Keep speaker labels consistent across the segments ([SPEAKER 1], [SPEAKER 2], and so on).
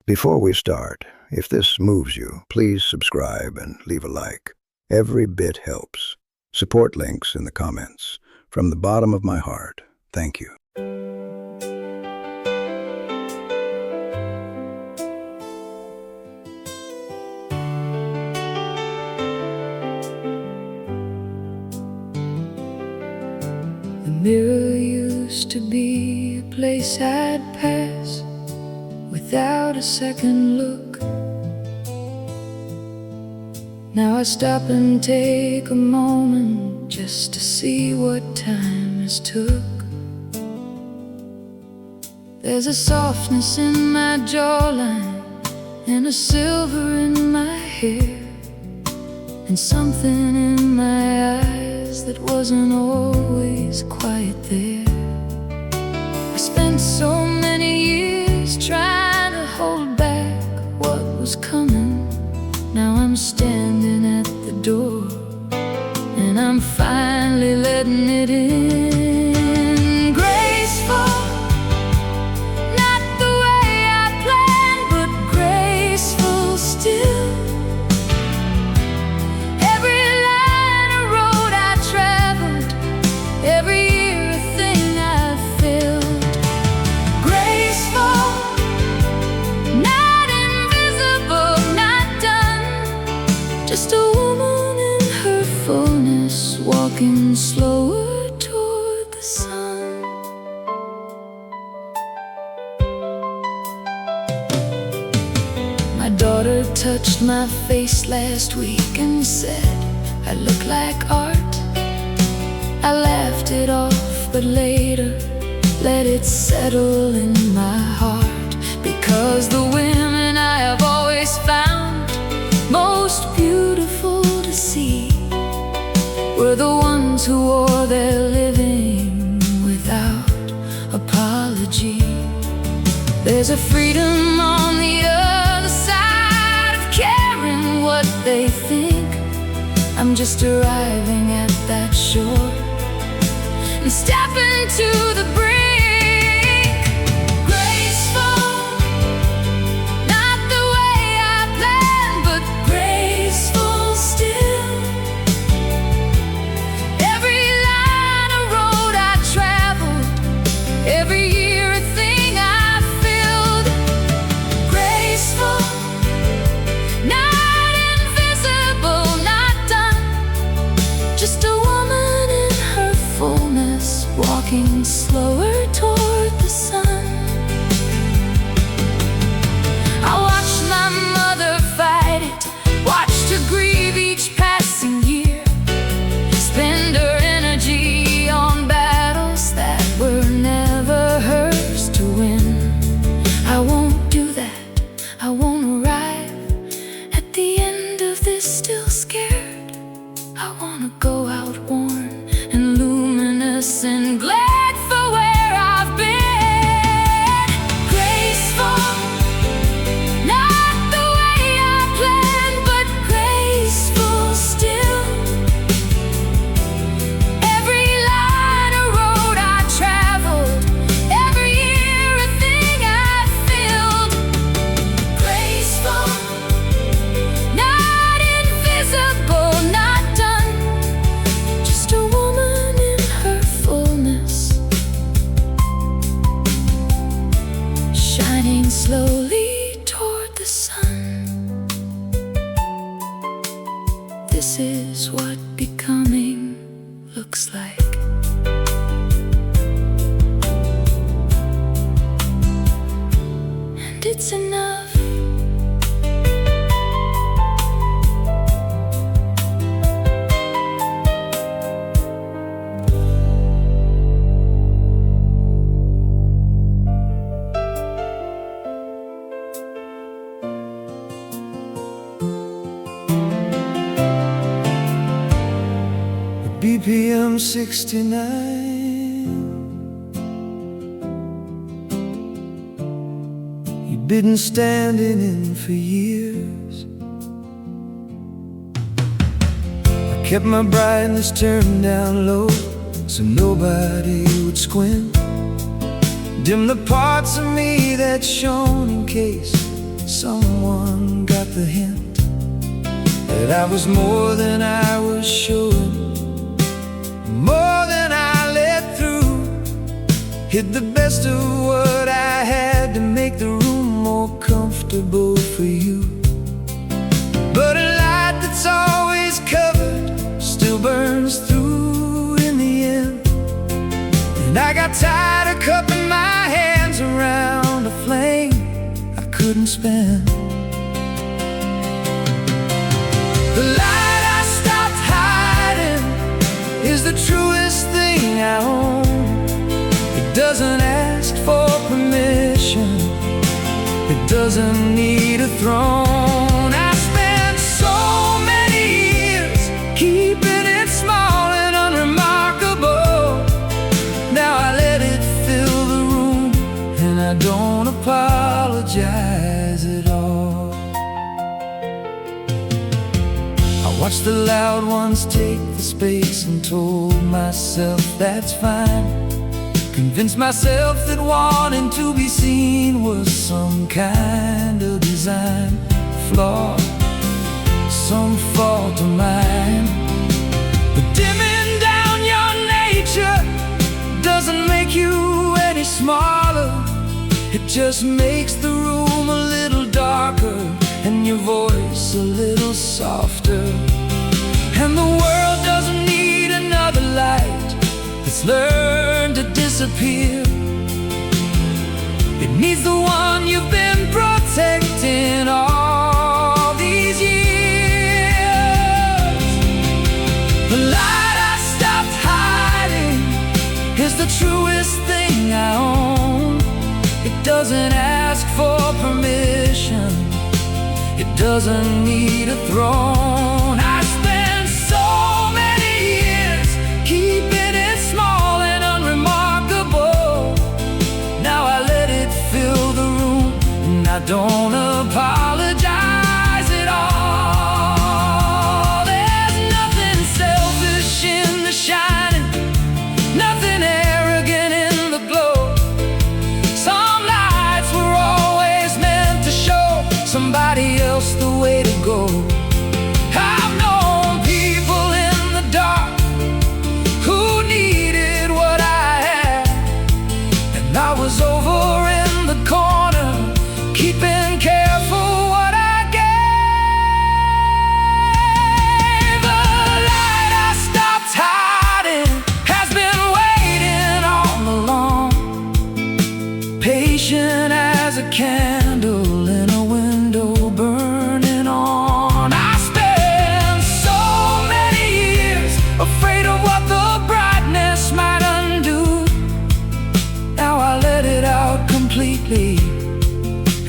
[SPEAKER 1] Before we start, if this moves you, please subscribe and leave a like. Every bit helps. Support links in the comments. From the bottom of my heart, thank you.
[SPEAKER 2] The mirror used to be a place I'd pass without a second look. Now I stop and take a moment just to see what time has took. There's a softness in my jawline and a silver in my hair, and something in my eyes that wasn't always quite there. I spent so many years trying to hold back what was coming. Now I'm standing at the door, and I'm finally letting it in. Graceful, not the way I planned, but graceful still. Every line of road I traveled, every year a thing I filled. Graceful, not invisible, not done, just a woman in her fullness, walking slower toward the sun. My daughter touched my face last week and said I look like art. I laughed it off, but later let it settle in my heart, because the women I have always found most beautiful to see were the ones who wore their living without apology. There's a freedom on the other side of caring what they think. I'm just arriving at that shore and stepping to the brink. Graceful, not the way I planned, but graceful still. Every line of road I traveled, every year a thing I filled. Graceful, not invisible, not done, just a woman in her fullness, walking slower toward the sun. I watched my mother fight it, watched her grieve each passing year, spend her energy on battles that were never hers to win. I won't do that, I won't arrive at the end of this still scared. I wanna go out worn and luminous and glad for where I've been. Graceful, not the way I planned, but graceful still. Every line of road I traveled, every year a thing I filled. Graceful, not invisible, not done, just a woman in her fullness, shining slowly toward the sun. This is what becoming looks like. And it's enough.
[SPEAKER 3] BPM 69. You've been standing in for years. I kept my brightness turned down low so nobody would squint. Dim the parts of me that shone in case someone got the hint that I was more than I was showing, more than I let through. Hid the best of what I had to make the room more comfortable for you. But a light that's always covered still burns through in the end. And I got tired of cupping my hands around a flame I couldn't spend. The light I stopped hiding is the truest thing I own. It doesn't ask for permission, it doesn't need a throne. I spent so many years keeping it small and unremarkable. Now I let it fill the room, and I don't apologize at all. I watched the loud ones take the space and told myself that's fine. Convinced myself that wanting to be seen was some kind of design flaw, some fault of mine. But dimming down your nature doesn't make you any smaller. It just makes the room a little darker and your voice a little softer. And the world doesn't need another light that's learned to disappear. It needs the one you've been protecting all these years. The light I stopped hiding is the truest thing I own. It doesn't ask for permission, it doesn't need a throne. I spent so many years keeping it small and unremarkable. Now I let it fill the room, and I don't apologize at all. There's nothing selfish in the shining, nothing arrogant in the glow. Some lights were always meant to show somebody else the way to go. I've known people in the dark who needed what I had, and I was over in the corner keeping careful what I gave. The light I stopped hiding has been waiting all along, patient as a candle in a window burning on. I spent so many years afraid of what the brightness might undo. Now I let it out completely,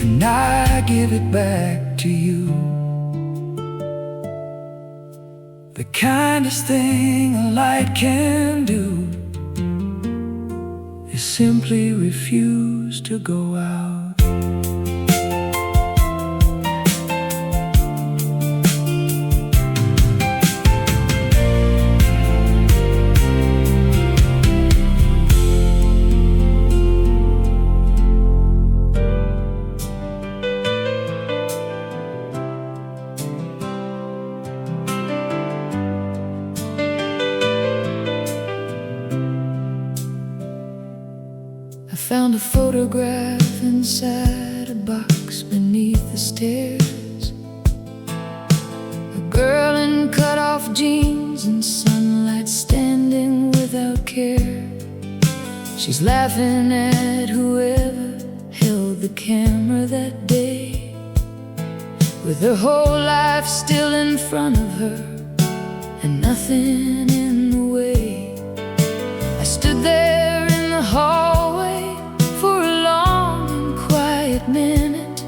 [SPEAKER 3] and I give it back to you. The kindest thing a light can do is simply refuse to go out.
[SPEAKER 2] I found a photograph inside a box beneath the stairs. A girl in cut-off jeans and sunlight standing without care. She's laughing at whoever held the camera that day, with her whole life still in front of her and nothing in the way. I stood there in the hallway for a long and quiet minute,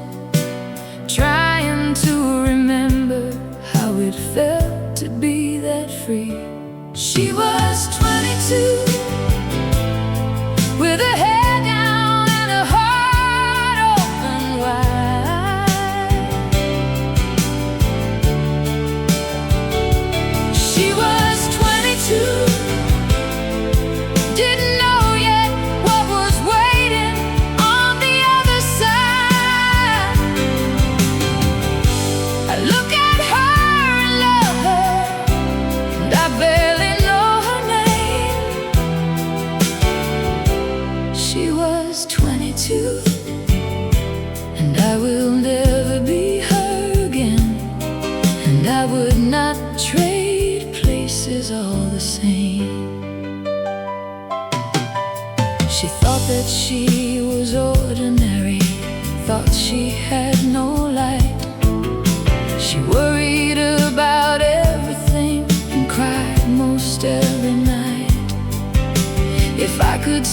[SPEAKER 2] trying to remember how it felt to be that free. She was 22, with her head down and her heart open wide. She was 22, didn't know yet what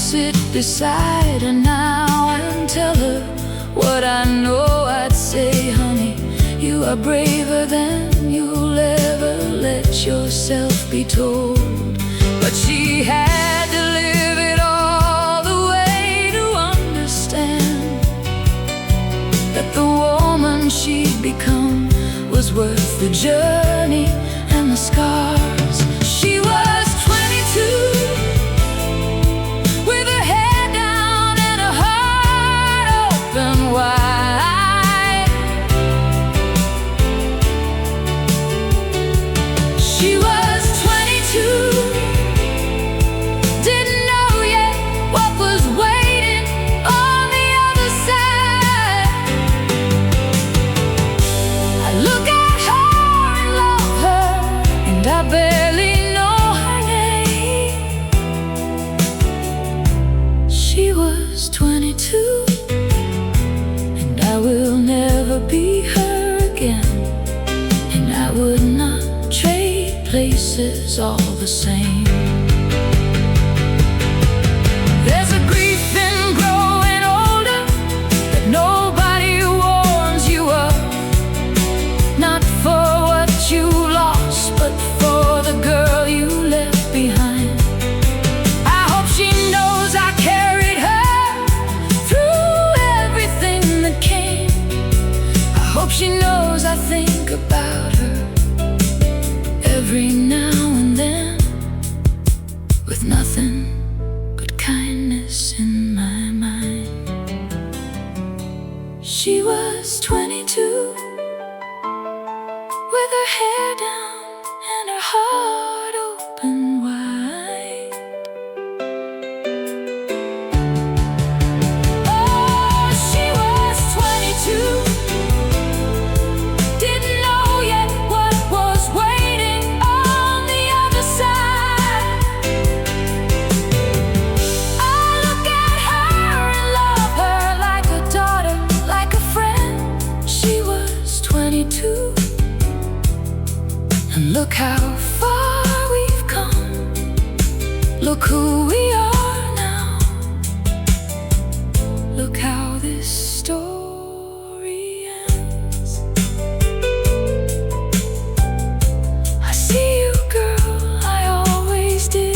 [SPEAKER 2] sit beside her now and tell her what I know I'd say. Honey, you are braver than you'll ever let yourself be told. But she had to live it all the way to understand that the woman she'd become was worth the journey and the scars. She was 22, with her head down and her heart open wide. She was 22, didn't know yet what was waiting on the other side. I look at her and love her, and I barely know her name. She was 22, and I will never be her again, and I would not trade places all the same. There's a grief in growing older that nobody warns you of, not for what you lost, but for the girl you left behind. I hope she knows I carried her through everything that came. I hope she knows I think about her every now and then, with nothing but kindness in my mind. She was 22, with her hair down and her heart open wide. Oh, she was 22, didn't know yet what was waiting on the other side. I look at her and love her like a daughter, like a friend. She was 22, and look how far we've come. Look who we are now. Look how this story ends. I see you, girl, I always did.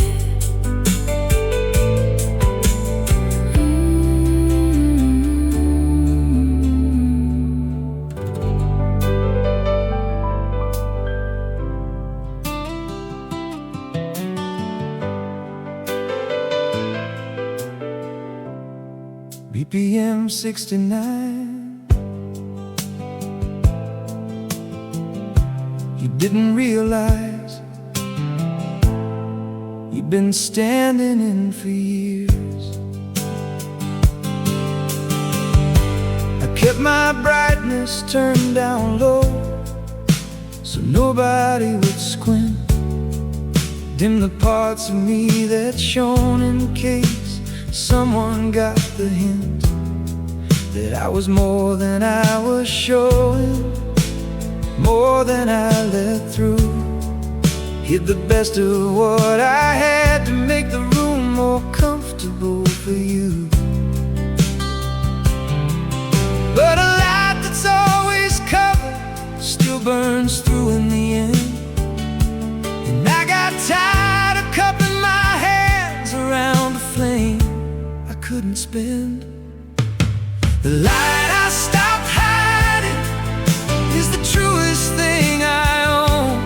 [SPEAKER 3] BPM 69. You didn't realize you've been standing in for years. I kept my brightness turned down low so nobody would squint. Dim the parts of me that shone in case someone got the hint that I was more than I was showing, more than I let through. Hid the best of what I had to make the room more comfortable for you. But a light that's always covered still burns through in the end. And I got tired of cupping my hands around the flame I couldn't spend. The light I stopped hiding is the truest thing I own.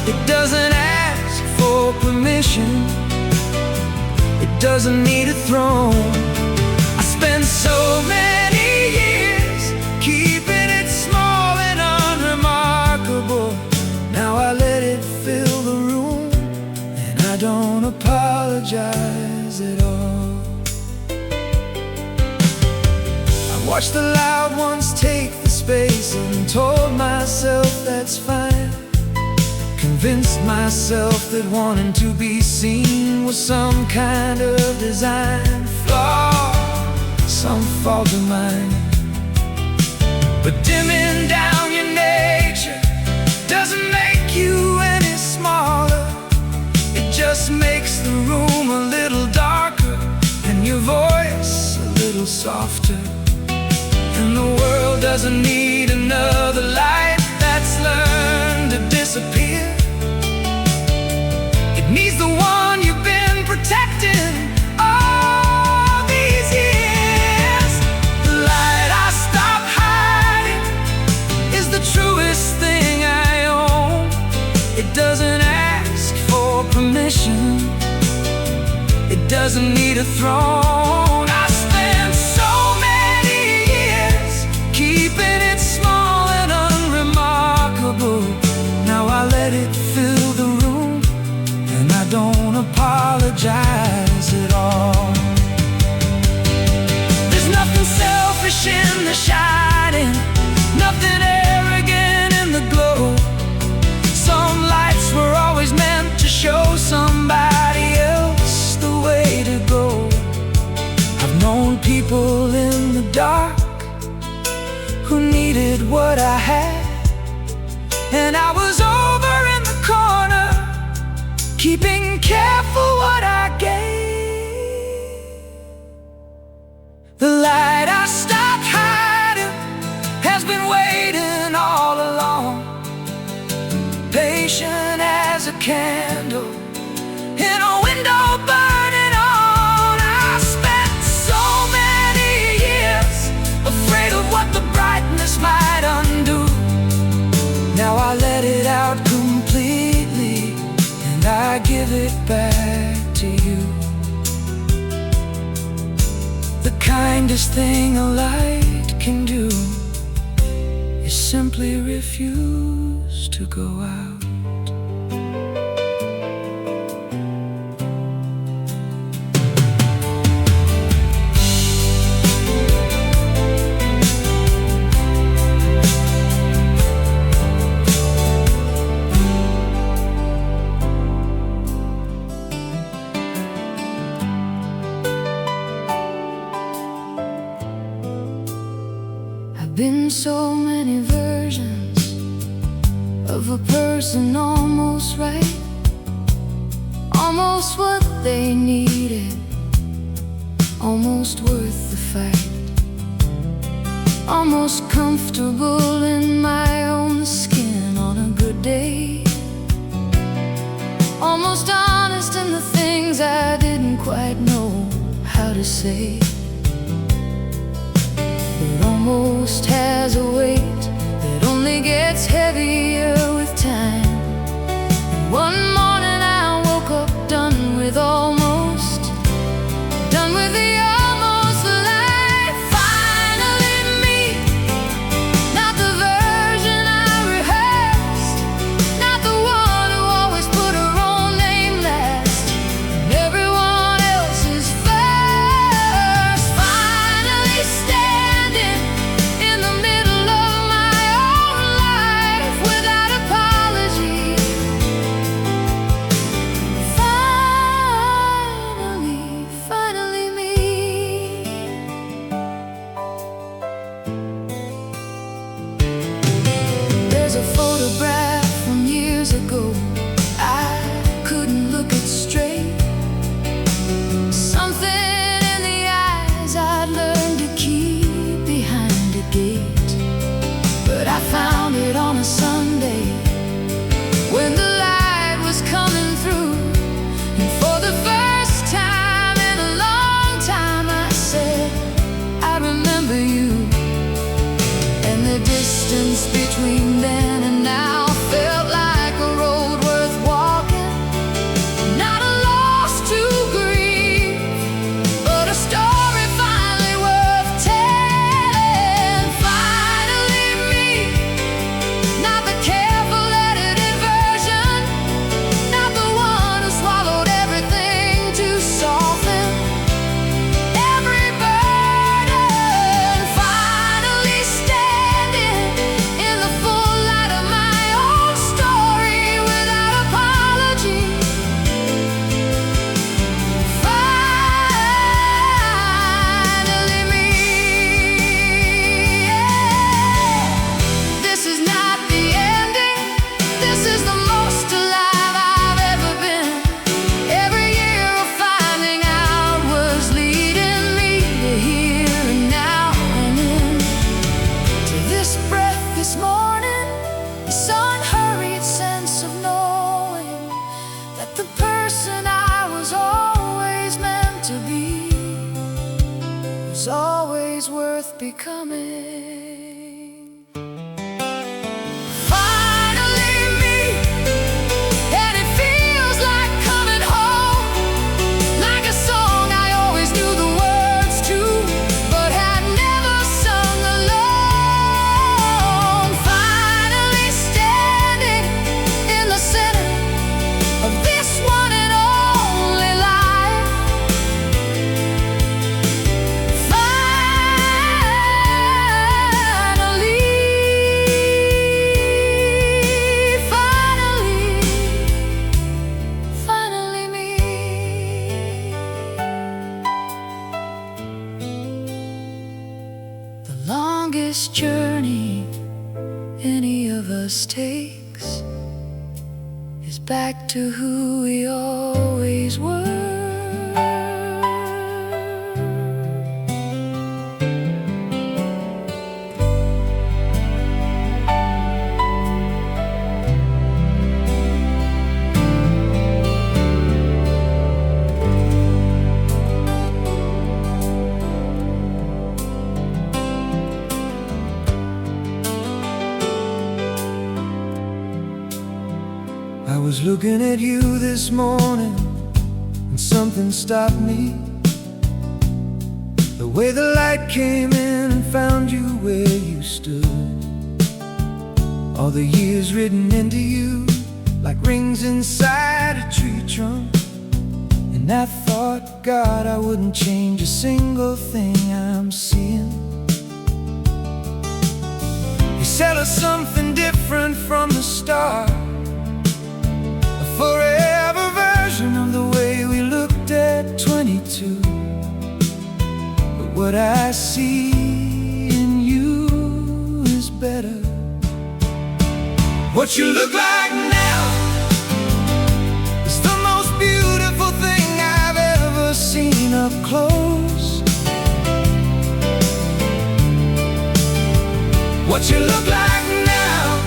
[SPEAKER 3] It doesn't ask for permission, it doesn't need a throne. I spent so many years keeping it small and unremarkable. Now I let it fill the room, and I don't apologize at all. Watched the loud ones take the space and told myself that's fine. Convinced myself that wanting to be seen was some kind of design flaw, some fault of mine. But dimming down your nature doesn't make you any smaller. It just makes the room a little darker and softer. And the world doesn't need another light that's learned to disappear. It needs the one you've been protecting all these years. The light I stop hiding is the truest thing I own. It doesn't ask for permission. It doesn't need a throne. I spent so many years keeping it small and unremarkable. Now I let it fill the room, and I don't apologize at all. There's nothing selfish in the shining, nothing arrogant in the glow. Some lights were always meant to show somebody else the way to go. I've known people in the dark who needed what I had, and I was over in the corner, keeping careful what I gave. The light I stopped hiding has been waiting all along, patient as a candle in a window burning on. I spent so many years afraid of what the brightness might undo. Now I let it out completely, and I give it back to you. The kindest thing a light can do is simply refuse to go out.
[SPEAKER 2] Been so many versions of a person almost right, almost what they needed, almost worth the fight, almost comfortable in my own skin on a good day, almost honest in the things I didn't quite know how to say. Almost has a weight that only gets heavier with time. And one morning I woke up done with almost, done with the almost life. Finally me, not the version I rehearsed, not the one who always put her own name last, and everyone else is first. Finally standing in the middle of my own life without apology. Finally me. There's a photograph from years ago. I couldn't look it straight. Something in the eyes I'd learned to keep behind a gate. But I found it on a Sunday when the light was coming through, and for the first time in a long time I said, I remember you. And the distance between then and now felt like a road worth walking. Not a loss to grieve, but a story finally worth telling. Finally me, not the careful edited version, not the one who swallowed everything to soften every burden. Finally standing in the full light of worth becoming. Finally me, and it feels like coming home, like a song I always knew the words to, but had never sung alone. Finally standing in the center of this one and only life. Finally me. The longest journey any of us takes is back to who we always were.
[SPEAKER 3] I was looking at you this morning, and something stopped me. The way the light came in and found you where you stood. All the years written into you, like rings inside a tree trunk. And I thought, God, I wouldn't change a single thing I'm seeing. You said us something different from the start, a forever version of the way we looked at 22. But what I see in you is better. What you look like now is the most beautiful thing I've ever seen up close. What you look like now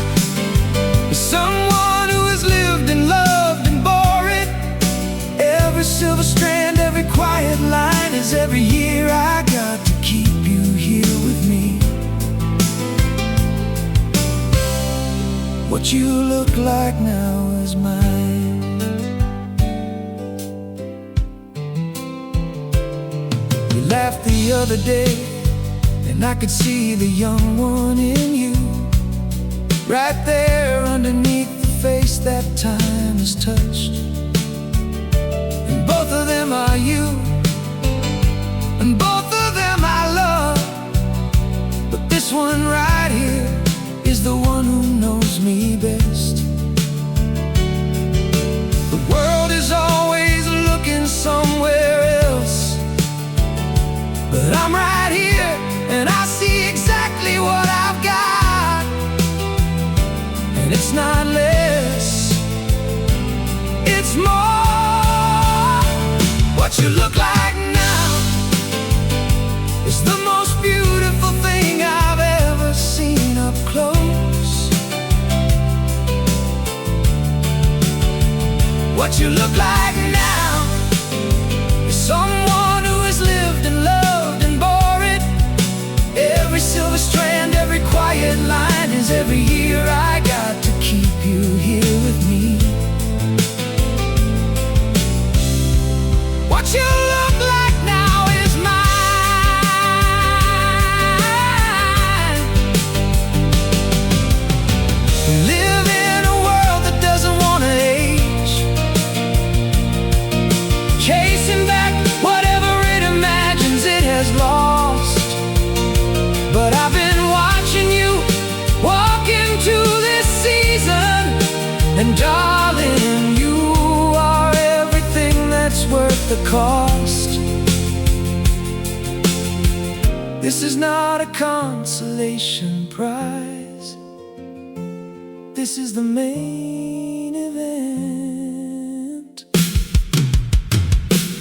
[SPEAKER 3] is someone who has lived and loved and bore it. Every silver strand, every quiet line is every year I got to keep you here with me. What you look like now is mine. You laughed the other day, and I could see the young one in you, right there underneath the face that time has touched. And both of them are you, and both of them I love. But this one right here is the one who knows me best. The world is always looking somewhere else, but I'm right here, and I see exactly what I've got. And it's not less, it's more. What you look like now is the most beautiful thing I've ever seen up close. What you look like now is someone who has lived and loved and bore it. Every silver strand, every quiet line is every year I got to keep you here with me. What you look like now is mine. Live in a world that doesn't want to age, chasing back whatever it imagines it has lost. But I've been watching you walk into this season, and darling, you are everything that's worth the cost. This is not a consolation prize, this is the main event.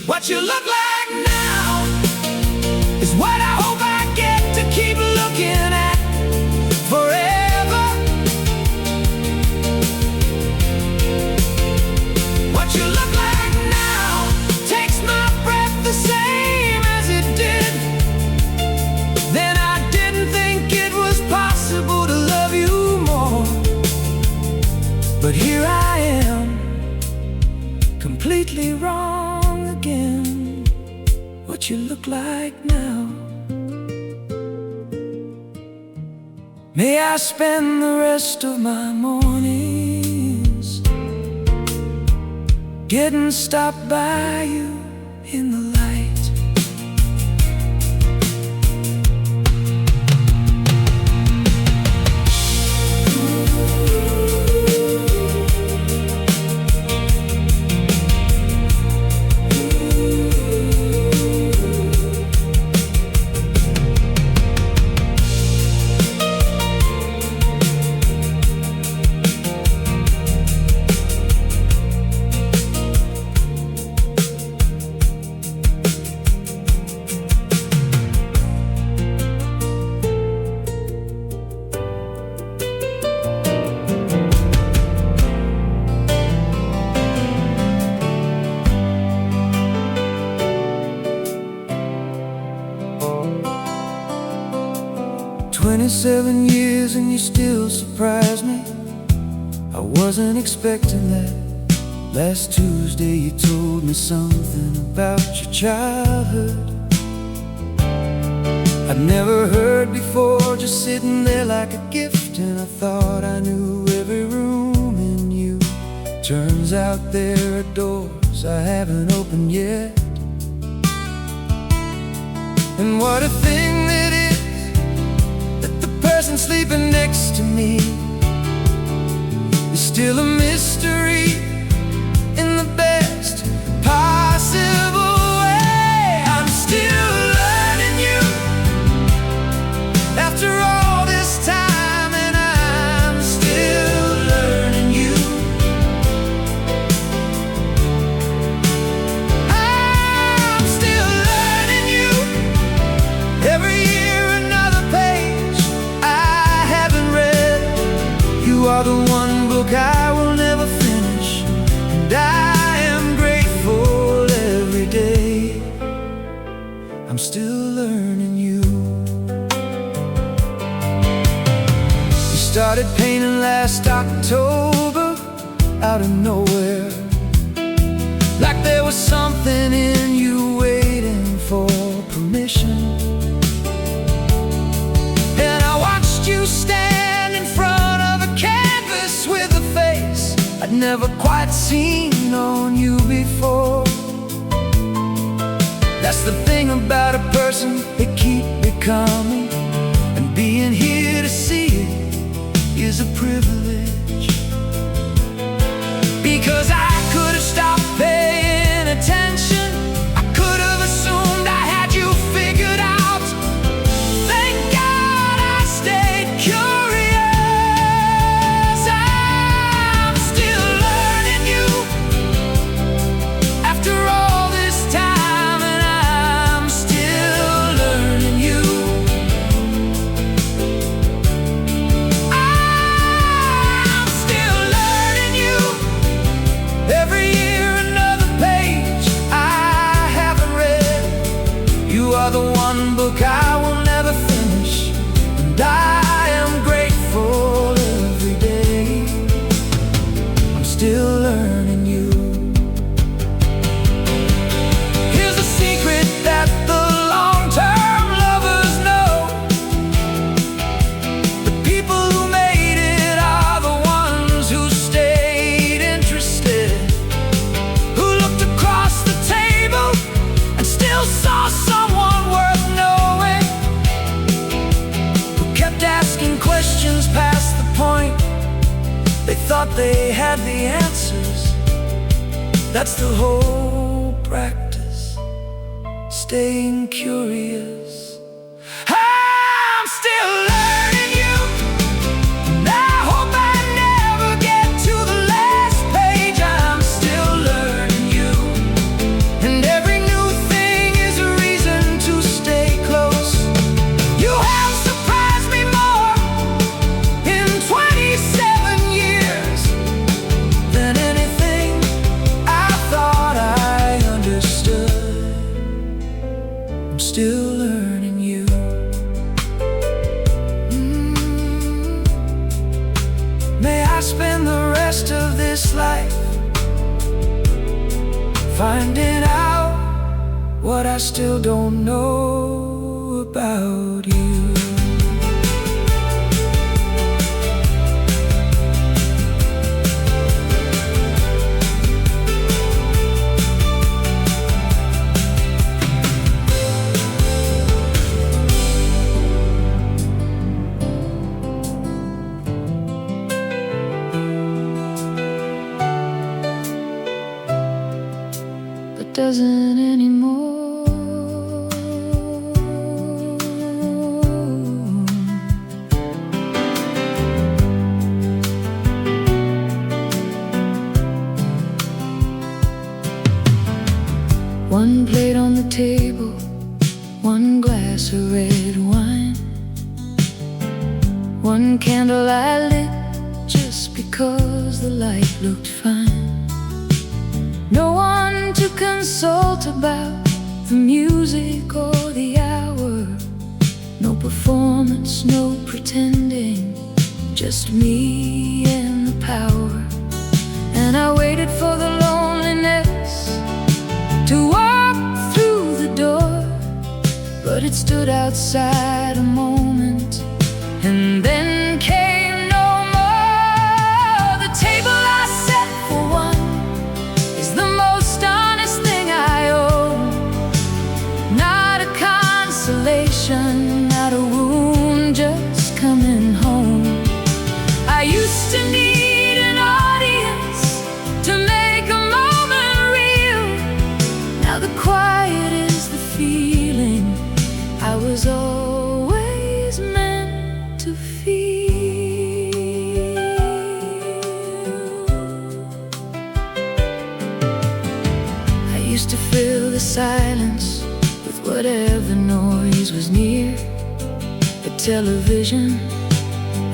[SPEAKER 3] What you look like now is what I hope I get to keep looking at forever. What you look like now takes my breath the same as it did. Then I completely wrong again. What you look like now. May I spend the rest of my mornings getting stopped by you in the light. 27 years and you still surprise me. I wasn't expecting that. Last Tuesday you told me something about your childhood I'd never heard before, just sitting there like a gift. And I thought I knew every room in you. Turns out there are doors I haven't opened yet. And what a thing that is, that the person sleeping next to me is still a mystery in the best possible way. I'm still learning you after all this time, and I'm still learning you. I'm still learning you. Every year another page I haven't read. You are the one book I will never finish, and I am grateful every day. I'm still learning you. You started painting last October out of nowhere, like there was something in you waiting for permission. And I watched you stand in front of a canvas with a face I'd never quite seen on you before. That's the thing about a person, they keep becoming, and being here to see it is a privilege. Because I could have stopped paying attention, I could have assumed I had you figured out. Thank God I stayed curious. I'm still learning you after all this time, and I'm still learning you. I'm still learning you. Every year another page I haven't read. You are the one book I will never finish, and I am grateful every day. I'm still learning you. Here's a secret that the long-term lovers know: the people who made it are the ones who stayed interested, who looked across the table and still saw someone worth knowing, who kept asking questions past the point they thought they had the answers. That's the whole practice, staying curious. I'm still learning you, and I hope I never get to the last page. I'm still learning you, and every new thing is a reason to stay close. You have surprised me more in 27 years than anything I thought I understood. I'm still learning you. May I spend the rest of this life finding out what I still don't know about you.
[SPEAKER 2] Doesn't anymore. One plate on the table, one glass of red wine, one candle I lit just because the light looked fine. No one to consult about the music or the hour. No performance, no pretending, just me and the power. And I waited for the loneliness to walk through the door, but it stood outside a moment, and then came no more. The table I set for one is the most honest thing I own. Not a consolation, not a wound, just coming home. I used to need an audience to make a moment real. Now the quiet is the feeling I was always meant to feel. I used to fill the silence with whatever noise was near. A television,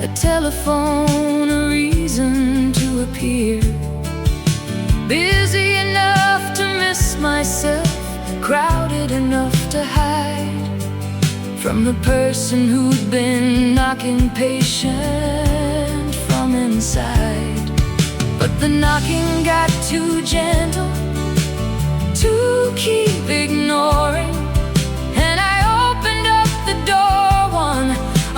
[SPEAKER 2] a telephone, a reason to appear. Busy enough to miss myself, crowded enough to hide from the person who'd been knocking patient from inside. But the knocking got too gentle to keep ignoring, and I opened up the door one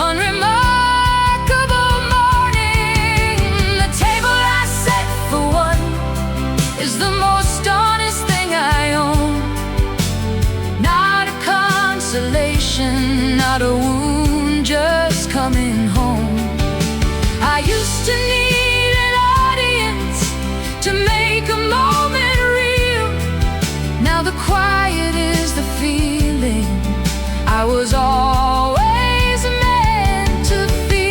[SPEAKER 2] unremarkable morning. The table I set for one is the most honest thing I own. Not a consolation, not a wound, just coming home. I used to need an audience to make a moment real. Now the quiet is the feeling I was always meant to feel.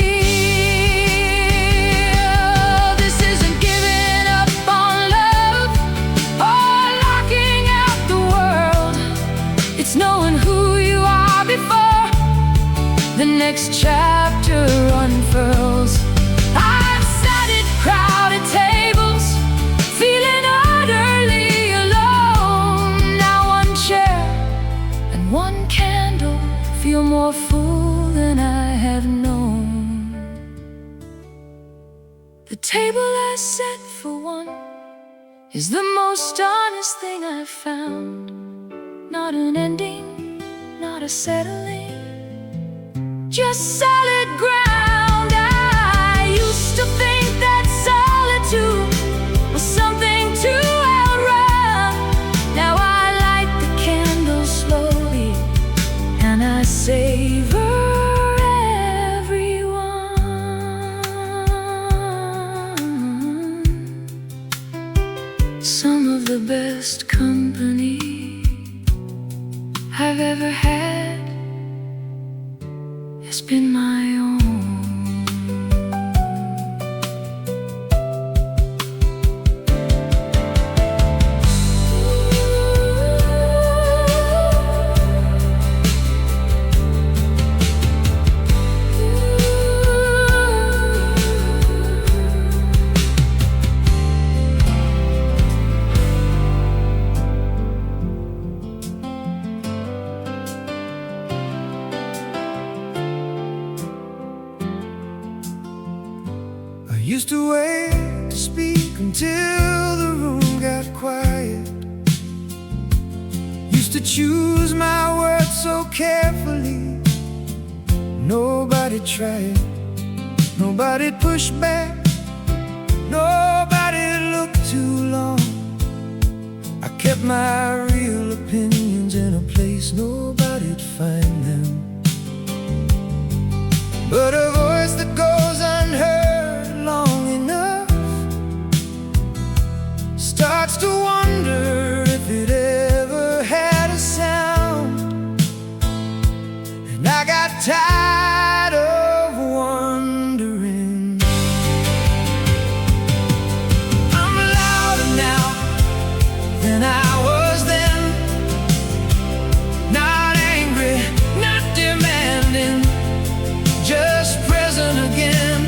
[SPEAKER 2] This isn't giving up on love or locking out the world. It's knowing who you are before the next chapter unfurls. I've sat at crowded tables, feeling utterly alone. Now one chair and one candle feel more full than I have known. The table I set for one is the most honest thing I've found. Not an ending, not a settling, just solid ground. I used to think that solitude was something to outrun. Now I light the candle slowly and I savor everyone. Some of the best company I've ever had has been my own.
[SPEAKER 3] Used to wait to speak until the room got quiet, used to choose my words so carefully. Nobody tried, nobody pushed back, nobody looked too long. I kept my real opinions in a place nobody'd find them. But a voice that goes unheard long enough starts to wonder if it ever had a sound. And I got tired of wondering. I'm louder now than I was then. Not angry, not demanding, just present again.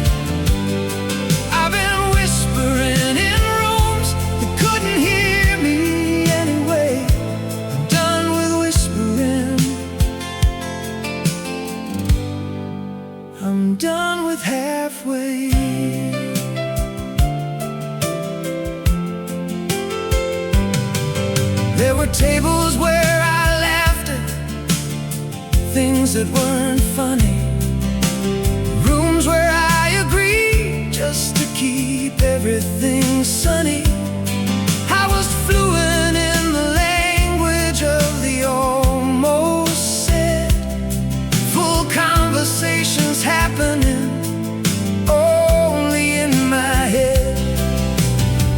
[SPEAKER 3] I've been whispering in rooms that couldn't hear me anyway. I'm done with whispering. I'm done with halfway. There were tables where I laughed at things that weren't funny, rooms where I agreed just to keep everything sunny. I was fluent in the language of the almost said, full conversations happening only in my head.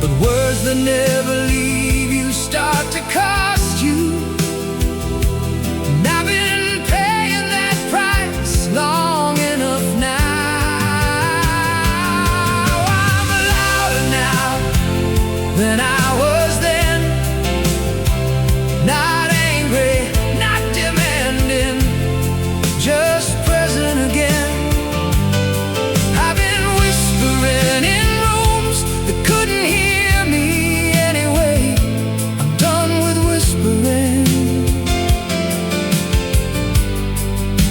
[SPEAKER 3] But words that never leave you start to cost you. And I've been paying that price long enough now. I'm louder now than I was then. Not angry, not demanding, just present again. I've been whispering in rooms that couldn't hear me anyway. I'm done with whispering.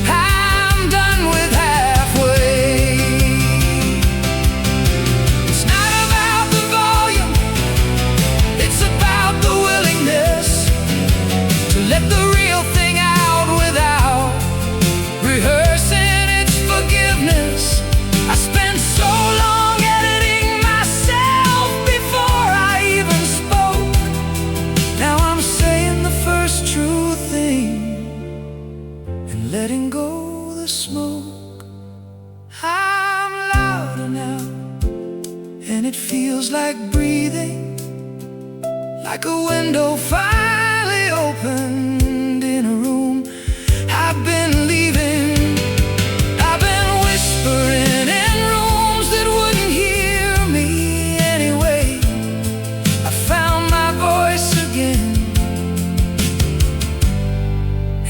[SPEAKER 3] I'm done with halfway. It's not about the volume, it's about the willingness to let the real thing out without rehearsing its forgiveness. I spent so long editing myself before I even spoke. Now I'm saying the first true thing and letting go the smoke. I'm louder now, and it feels like breathing, like a window finally opened in a room I've been leaving. I've been whispering in rooms that wouldn't hear me anyway. I found my voice again,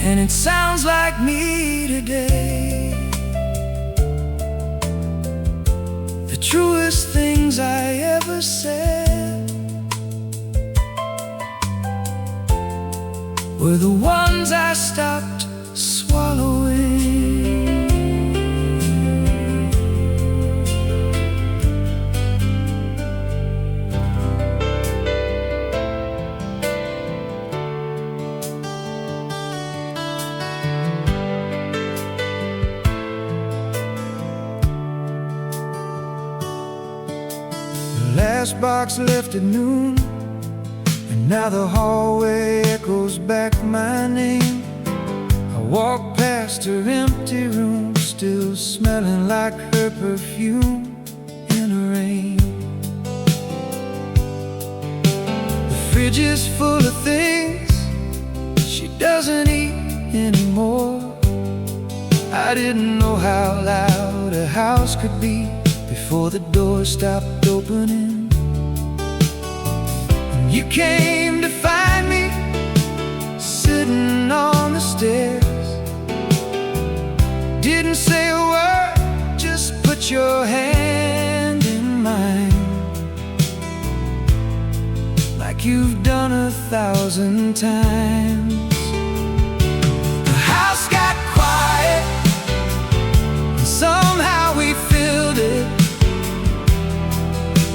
[SPEAKER 3] and it sounds like me today. The truest things I ever said were the ones I stopped swallowing. The last box left at noon, and now the hallway echoes back my name. I walk past her empty room, still smelling like her perfume in the rain. The fridge is full of things she doesn't eat anymore. I didn't know how loud a house could be before the door stopped opening. And you came to find me sitting on the stairs. Didn't say a word, just put your hand in mine, like you've done 1,000 times. The house got quiet, and somehow we filled it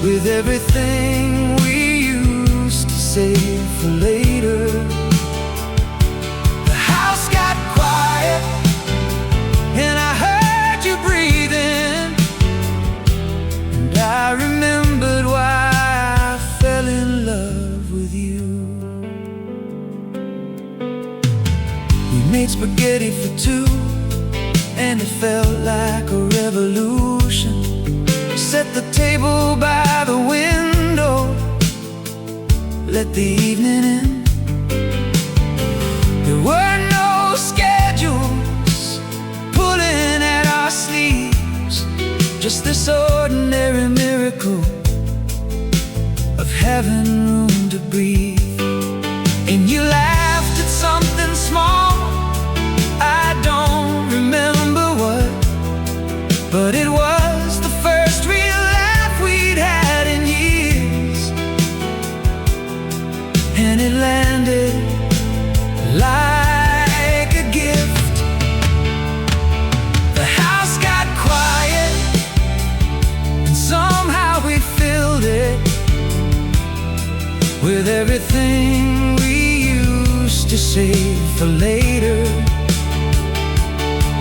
[SPEAKER 3] with everything we used to save for later. spaghetti for two, and it felt like a revolution. Set the table by the window, let the evening in. There were no schedules pulling at our sleeves, just this ordinary miracle of having room to breathe. And you laughed at something small, I don't remember what, but it was the first real laugh we'd had in years. And it landed like a gift. The house got quiet, and somehow we filled it with everything we used to save for later.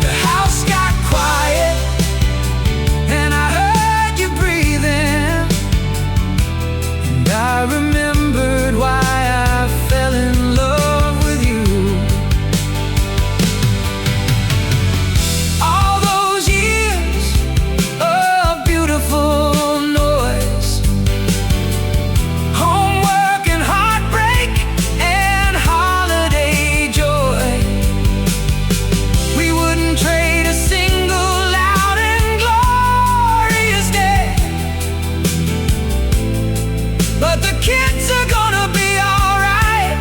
[SPEAKER 3] The house got quiet, and I heard you breathing, and I remembered why I fell in love with you. All those years of beautiful noise, homework and heartbreak and holiday joy. We wouldn't trade a single loud and glorious day. But the kids are gonna be alright.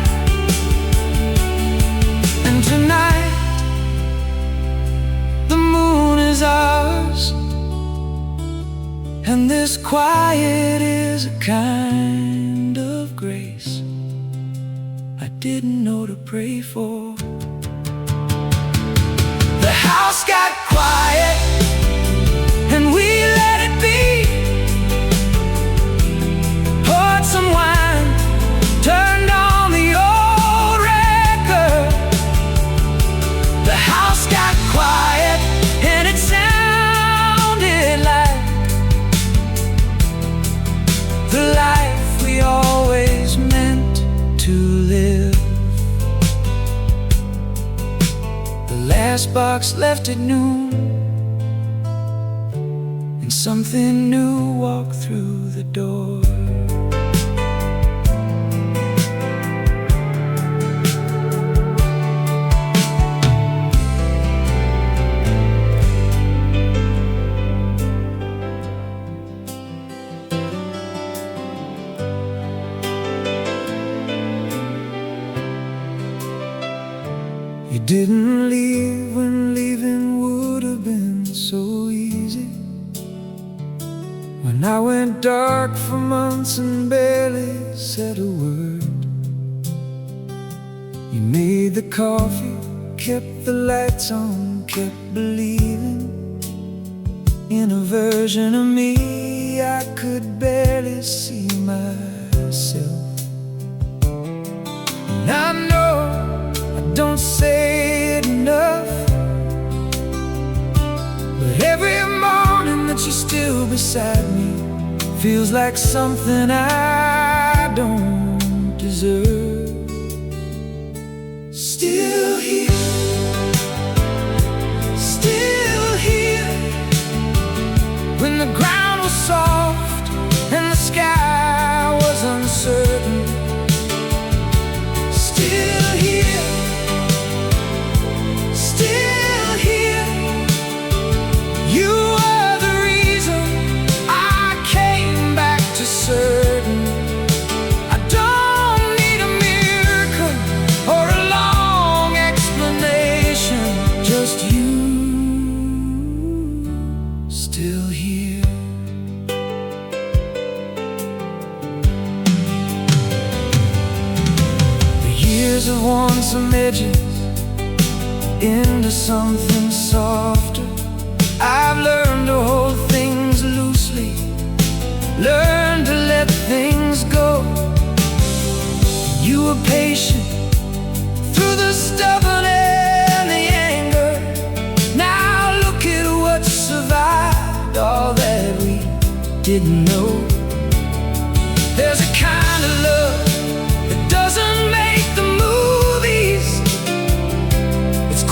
[SPEAKER 3] And tonight, the moon is ours, and this quiet is a kind of grace I didn't know to pray for. The house got quiet, and we let it be. Poured some wine, turned on the old record. The house got quiet, and it sounded like the life we always meant to live. The last box left at noon, and something new walked through the door. You didn't leave when leaving would have been so easy. When I went dark for months and barely said a word, you made the coffee, kept the lights on, kept believing in a version of me I could barely see myself. And I know I don't say it enough, but every morning that you're still beside me feels like something I don't deserve. Still here, still here, when the ground was soft and the sky was uncertain. Still here, still here. You are the reason I came back to certain. I don't need a miracle or a long explanation, just you still here. The years have worn some edges into something softer. I've learned to hold things loosely, learned to let things go. You were patient through the stubborn and the anger. Now look at what survived all that we didn't know. There's a kind of love that doesn't make the movies. It's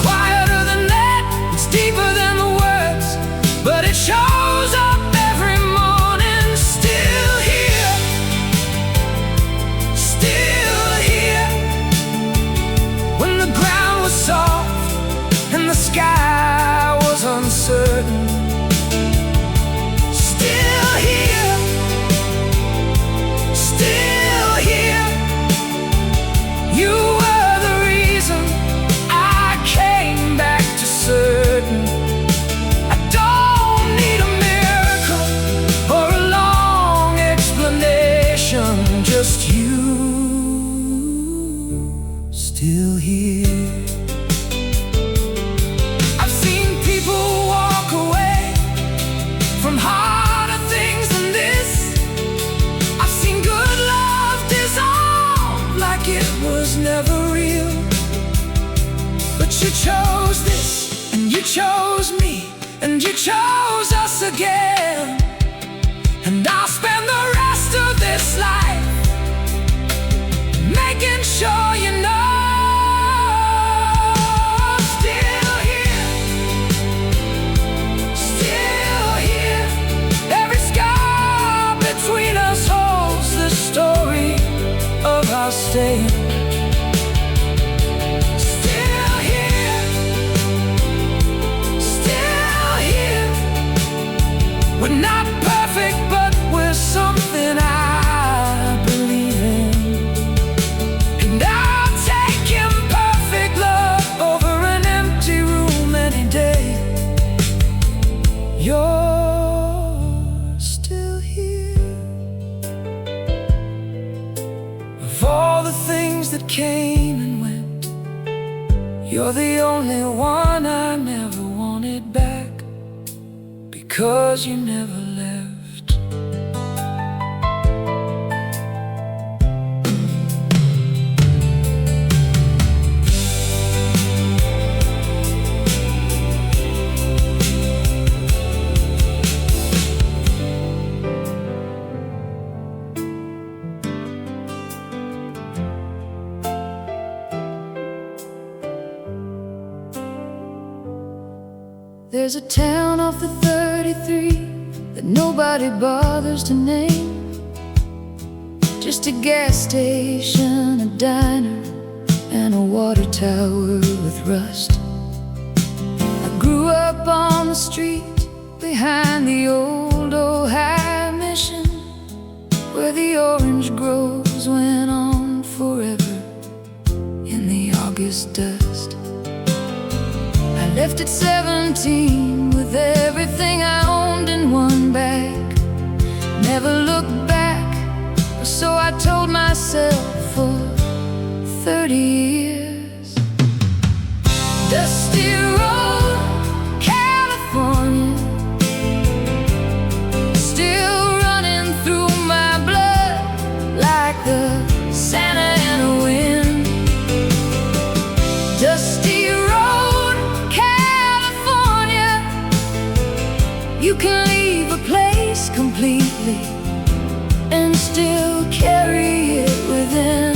[SPEAKER 3] You chose me, and you chose us again. And I'll spend the rest of this life making sure you know. Still here, still here. Every scar between us holds the story of our staying. We're not perfect, but we're something I believe in. And I'll take imperfect love over an empty room any day. You're still here. Of all the things that came and went, you're the only one I never wanted back, because you never left.
[SPEAKER 2] There's a town off the 33 that nobody bothers to name. Just a gas station, a diner, and a water tower with rust. I grew up on the street behind the old Ohio Mission, where the orange groves went on forever in the August dust. I left at 17 with everything I owned in one bag. Never looked back, or so I told myself for 30 years. Dusty road, California, still running through my blood like the Santa Ana wind. Dusty road, California, you can leave a place completely and still carry it within.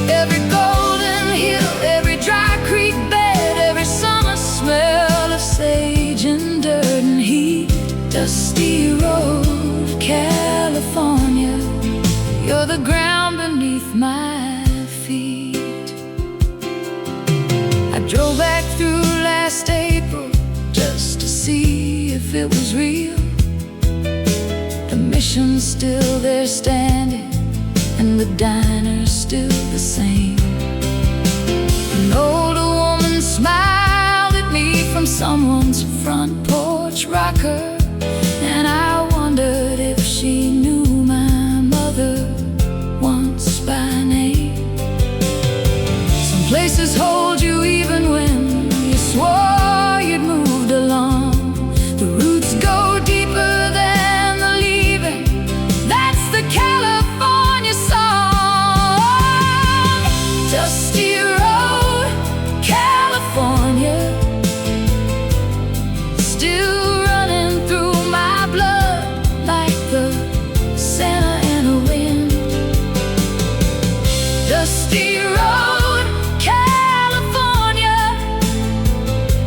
[SPEAKER 2] Every golden hill, every dry creek bed, every summer smell of sage and dirt and heat. Dusty road, California, you're the ground beneath my feet. I drove back through last April just to see if it was real. The mission's still there standing, and the diner's still the same. An older woman smiled at me from someone's front porch rocker, and I wondered if she knew my mother once by name. Some places hold you even when you swore you'd moved along. The roots go deeper than the leaving. That's the California song. Dusty road, California, still running through my blood like the Santa Ana wind. Dusty road, California,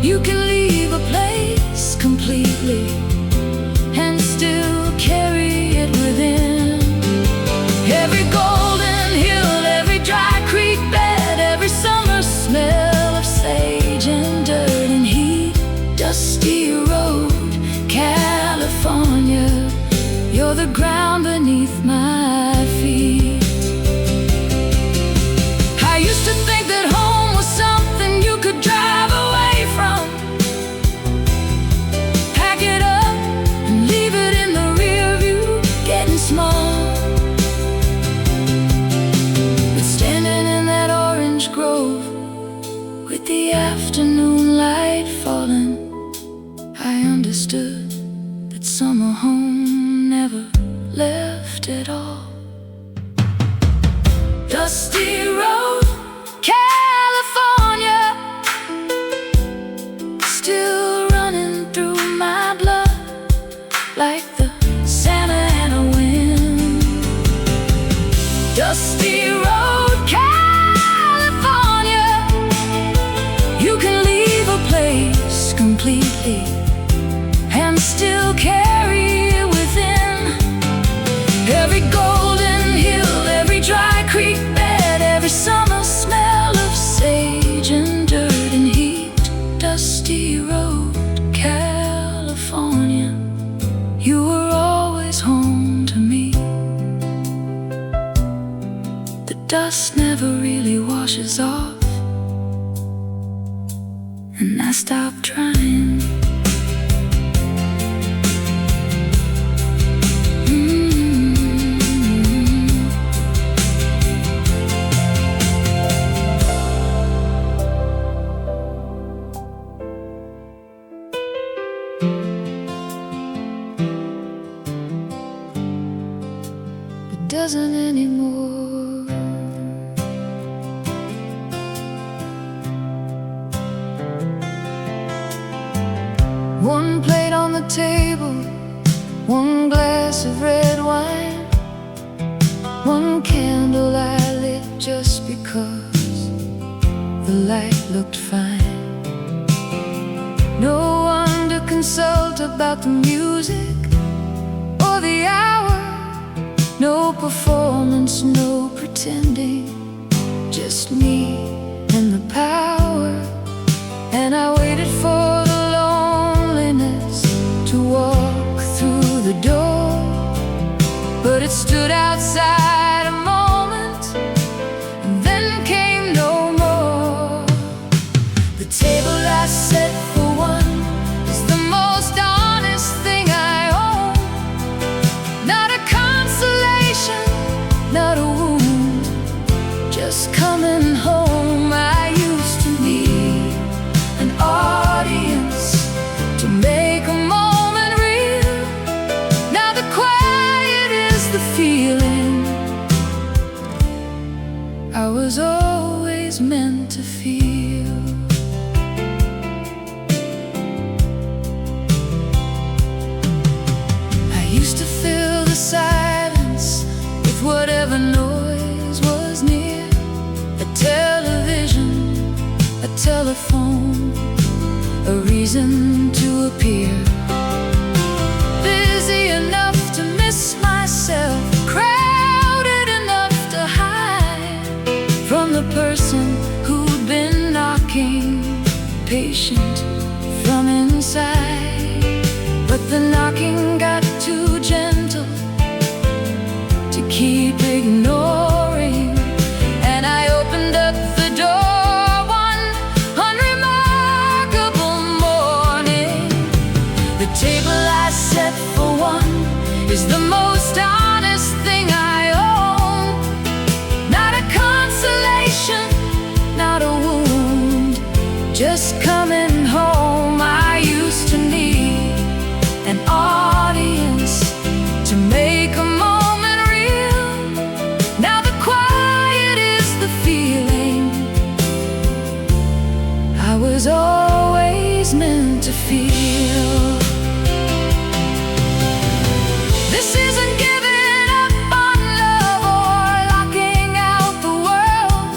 [SPEAKER 2] you can leave a place completely and still carry it within. Every golden hill, every dry creek bed, every summer smell of sage and dirt and heat. Dusty road, California, you're the ground beneath my feet. I used to think that home was something you could drive away from, pack it up and leave it in the rear view, getting small. But standing in that orange grove with the afternoon light falling, I understood that summer home never left at all. Dusty road, California, still Dusty Road, California. You can leave a place completely and still carry it within. Every golden hill, every dry creek bed, every summer smell of sage and dirt and heat. Dusty Road, California, you were always home to me. The dust never really washes off, and I stopped trying. It doesn't anymore. One plate on the table, one glass of red wine, one candle I lit just because the light looked fine. No one to consult about the music or the hour. No performance, no pretending, just me and the power. And I waited for the loneliness to walk through the door, but it stood outside a moment, and then came no more. The table I set for one is the most honest thing I own. Not a consolation, not a wound, just coming home. I used to need an audience to make a moment real. Now the quiet is the feeling I was always meant to feel. I used to fill the silence with whatever noise was near. A television, a telephone, a reason to appear. Busy enough to miss myself, crowded enough to hide from the person who'd been knocking, patient from inside. But the knocking got too gentle to keep ignoring, and I opened up the door one unremarkable morning. The table I set for one is the most honest thing I own. Not a consolation, not a wound, just coming home. I used to need an audience to make a moment real. Now the quiet is the feeling I was always meant to feel. This isn't giving up on love or locking out the world.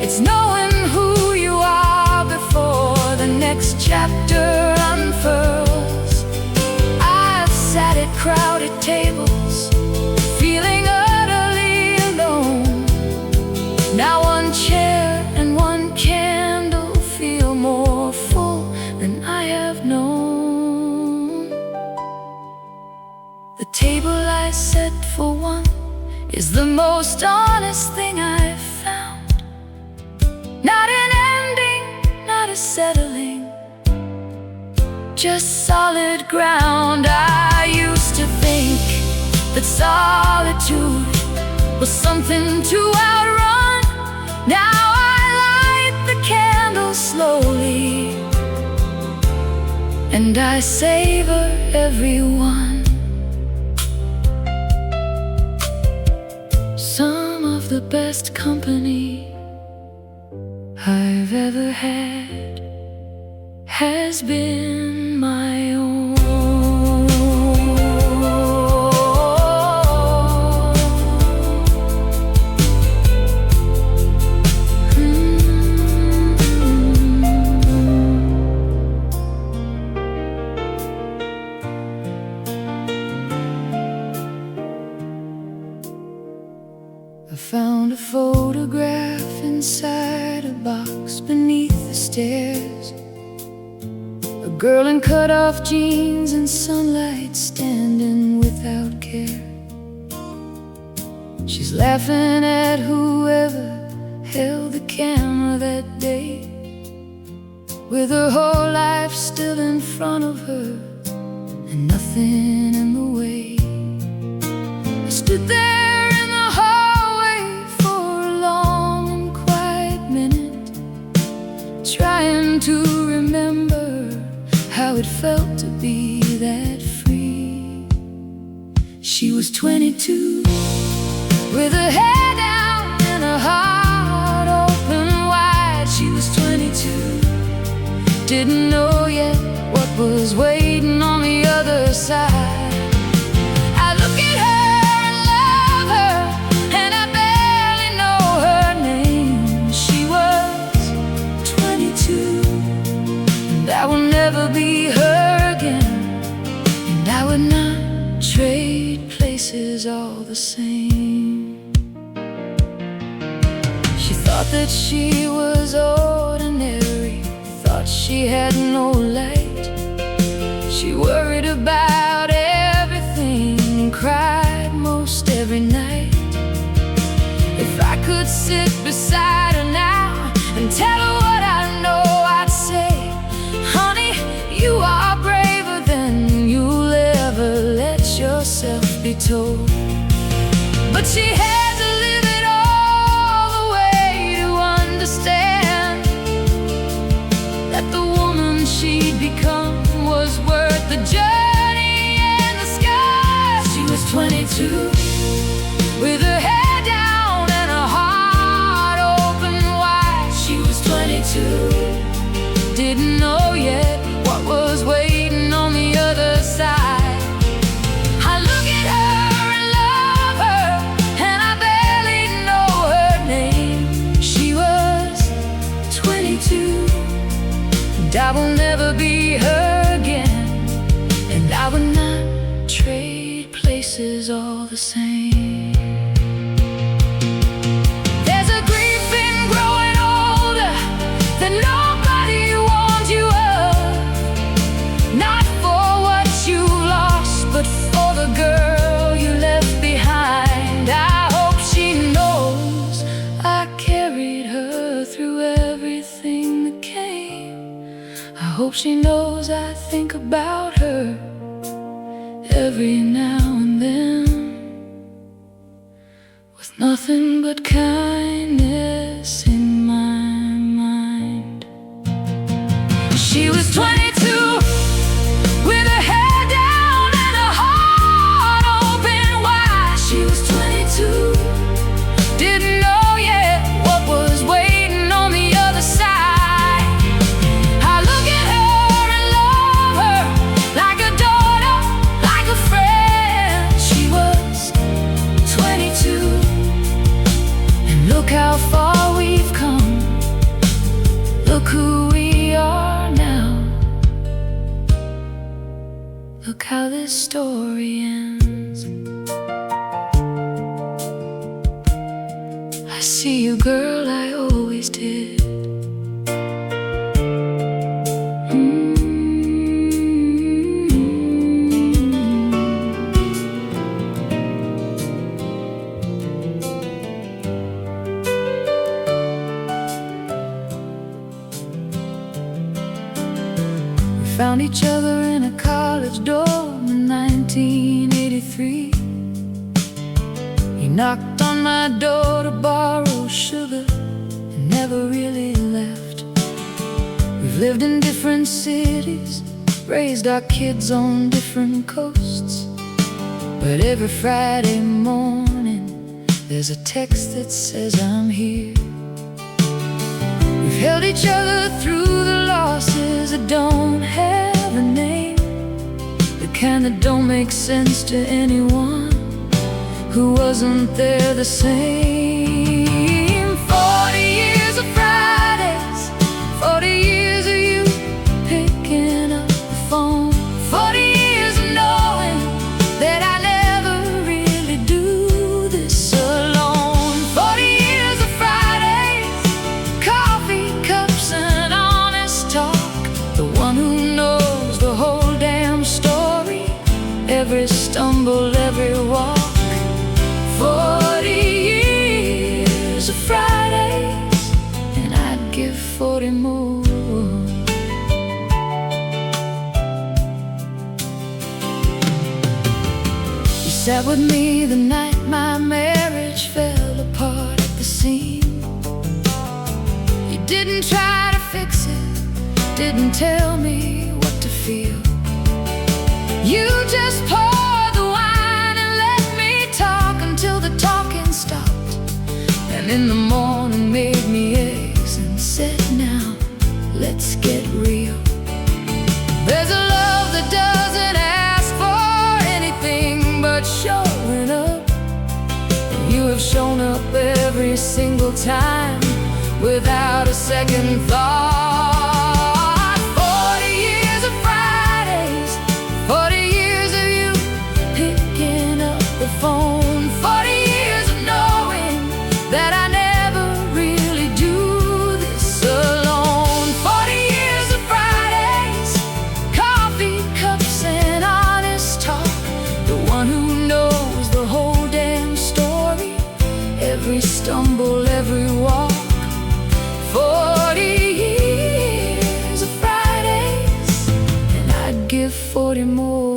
[SPEAKER 2] It's knowing who you are before the next chapter unfurls. I've sat at crowded tables, feeling utterly alone. Now one chair and one candle feel more full than I have known. The table I set for one is the most honest thing I've found. Not an ending, not a settling, just solid ground. I used to think that solitude was something to outrun. Now I light the candle slowly, and I savor everyone. Some of the best company I've ever had has been my own. girl in cut-off jeans and sunlight, standing without care. She's laughing at whoever held the camera that day, with her whole life still in front of her and nothing in the way. I stood there in the hallway for a long and quiet minute, trying to remember how it felt to be that free. She was 22, with her head down and her heart open wide. She was 22, didn't know yet what was waiting on the other side. I look at her and love her, and I barely know her name. She was 22, and I will never be her again, and I would not trade places all the same. She thought that she was ordinary, thought she had no light. She worried about everything and cried most every night. If I could sit beside her now and tell her what I know, I'd say, honey, you are braver than you'll ever let yourself be told. But she had to live it all the way to understand that the woman she'd become was worth the journey and the scars. She was 22, with her head down and her heart open wide. She was 22, didn't know yet what was waiting on the other side. I look at her and love her, and I barely know her name. She was 22, and I will never be her again, and I would not trade places all the same. There's a grief in growing older that nobody warned you of, not for what you lost, but for the girl you left behind. I hope she knows I carried her through everything that came. I hope she knows I think about her every now and then, with nothing but kindness in my mind. She was 22, with her head down and her heart open wide. She was 22, didn't know yet what was waiting on the other side. I look at her and love her, like a daughter, like a friend. She was 22, and look how far we've come. Look who we are now. Look how this story ends. I see you, girl, I always did. We found each other in a college dorm in 1983. He knocked on my door to borrow sugar and never really left. We've lived in different cities, raised our kids on different coasts, but every Friday morning there's a text that says I'm here. We've held each other through the losses that don't have a name, the kind that don't make sense to anyone who wasn't there the same. 40 years of Fridays, 40 years of you picking up the phone, 40 years of knowing that I never really do this alone. 40 years of Fridays, coffee cups and honest talk, the one who knows sat with me the night my marriage fell apart at the seam. You didn't try to fix it, didn't tell me what to feel. You just poured the wine and let me talk until the talking stopped. And in the morning made me eggs and said, now let's get real. There's a love that doesn't ask for anything but showing up. And you have shown up every single time without a second thought. 40 years of Fridays, 40 years of you picking up the phone, 40 years of knowing that I never really do this alone. 40 years of Fridays, coffee cups and honest talk, the one who knows the whole damn story, every stumble, every walk. 40 years of Fridays, and I'd give 40 more.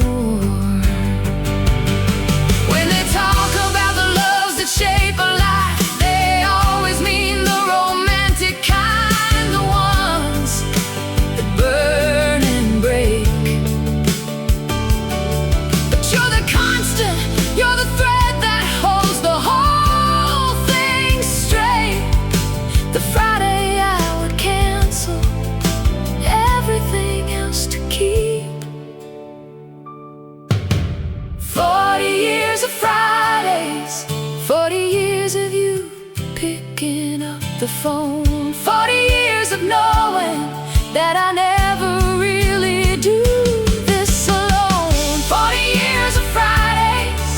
[SPEAKER 2] When they talk about the loves that shape a life, they always mean the romantic kind, the ones that burn and break. But you're the constant, you're the thread that holds the whole thing straight. The Friday everything else to keep. 40 years of Fridays, 40 years of you picking up the phone, 40 years of knowing that I never really do this alone. 40 years of Fridays,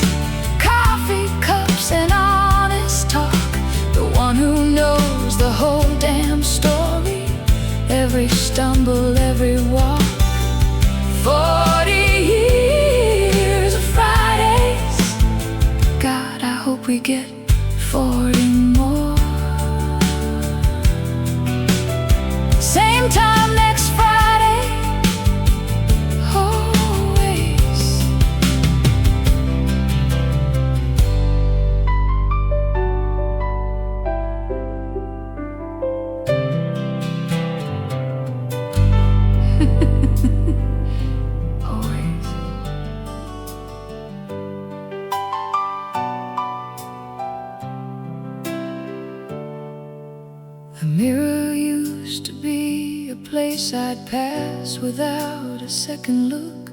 [SPEAKER 2] coffee cups and honest talk, the one who knows the whole damn story, every stumble, every walk. 40 years of Fridays, God, I hope we get 40 more. Same time next Friday, always. The mirror used to be a place I'd pass without a second look.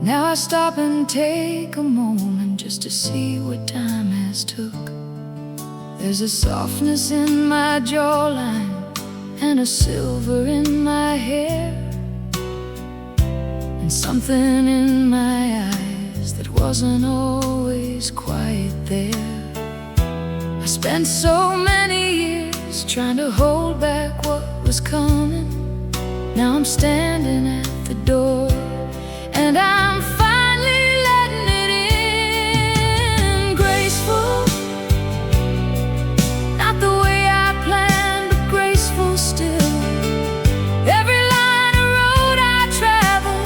[SPEAKER 2] Now I stop and take a moment just to see what time has took. There's a softness in my jawline and a silver in my hair, and something in my eyes that wasn't always quite there. I spent so many years trying to hold back what was coming. Now I'm standing at the door, and I'm finally letting it in. Graceful, not the way I planned, but graceful still. Every line of road I travel,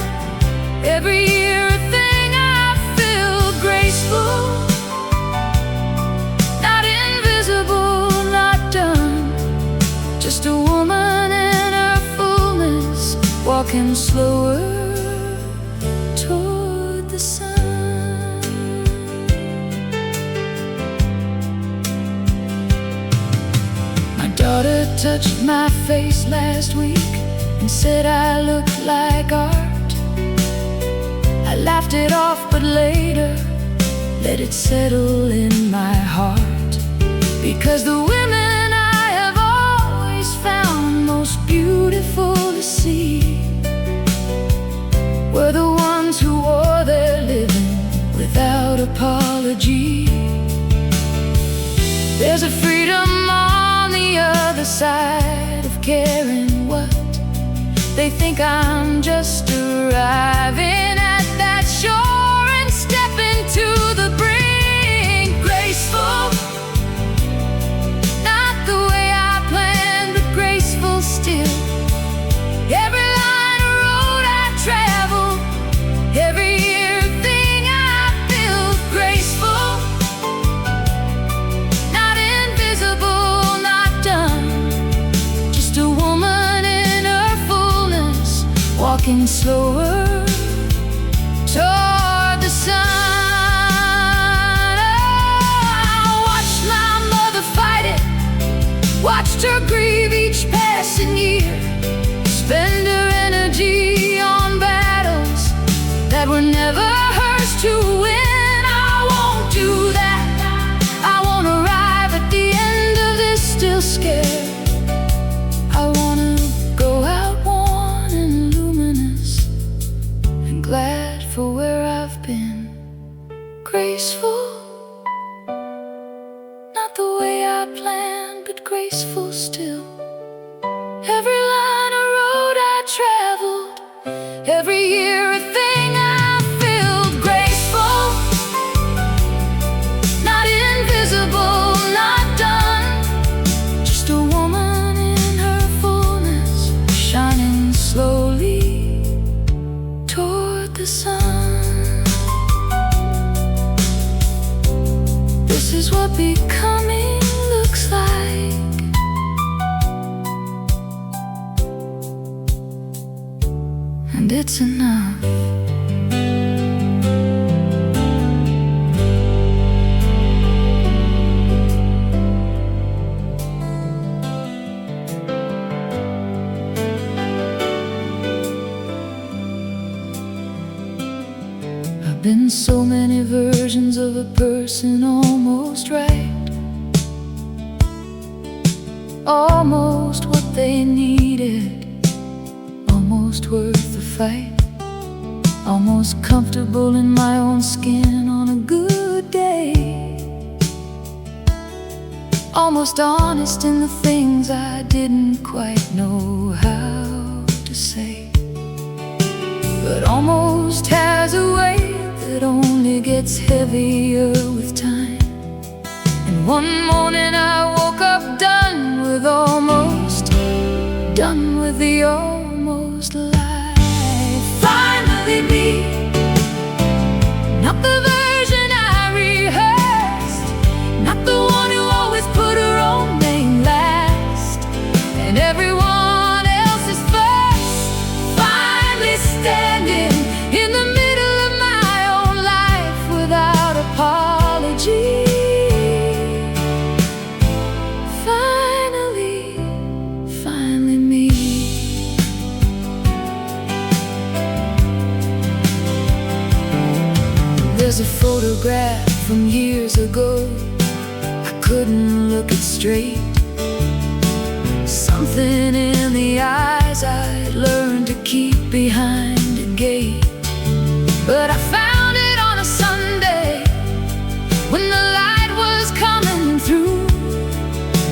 [SPEAKER 2] every year a thing I feel. Graceful, not invisible, not done, just a woman in her fullness, walking slower toward the sun. My daughter touched my face last week and said I looked like art. I laughed it off, but later let it settle in my heart, because the women I have always found most beautiful to see were the ones who wore their living without apology. There's a freedom on the other side of caring what they think. I'm just arriving at that shore and stepping to the brink. Graceful, not the way I planned, but graceful still. Every line of road I travel, every year thing I feel. walking slower toward the sun. I watched my mother fight it, watched her grieve each passing year, spend her energy on battles that were never hers to win. I won't do that. I won't arrive at the end of this still scared. I wanna go out worn and luminous and glad for where I've been. Graceful, not the way I planned, but graceful still. Every line of road I traveled, every year a thing I filled. Graceful, not invisible, not done, just a woman in her fullness, shining slowly toward the sun. This is what becoming looks like. And it's enough. I've been so many versions of a person, almost right, almost what they needed, almost worth the fight, almost comfortable in my own skin on a good day, almost honest in the things I didn't quite know how to say, but almost has a weight that only gets heavier with time. And one morning I woke up done with almost, done with the almost life. Finally me, not the version I rehearsed, not the one who always put her own name last, and everyone else is first. Finally standing in the middle of my own life without apology. Finally me. There's a photograph from years ago, I couldn't look it straight. Something in the eyes I'd learned to keep behind a gate. But I found it on a Sunday when the light was coming through,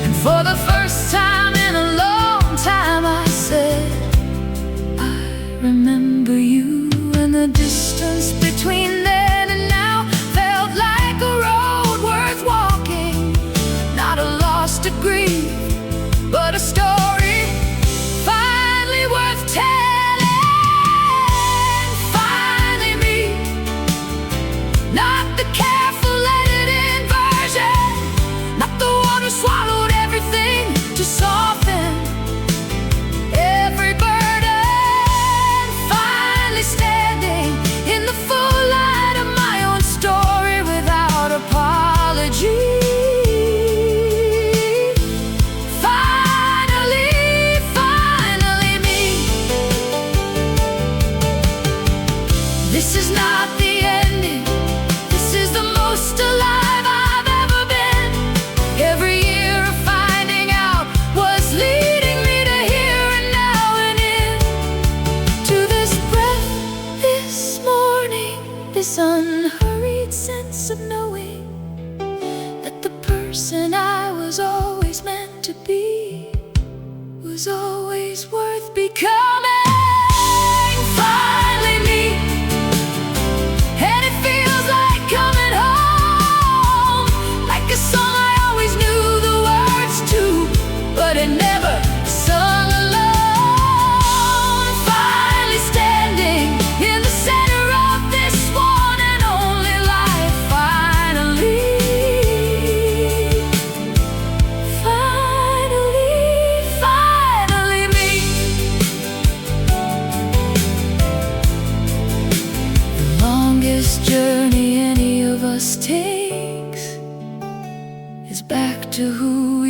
[SPEAKER 2] and for the first time in a long time I said, I remember you. And the distance between then and now felt like a road worth walking, not a loss to grieve, but a story finally worth telling. Finally me, next journey any of us takes is back to who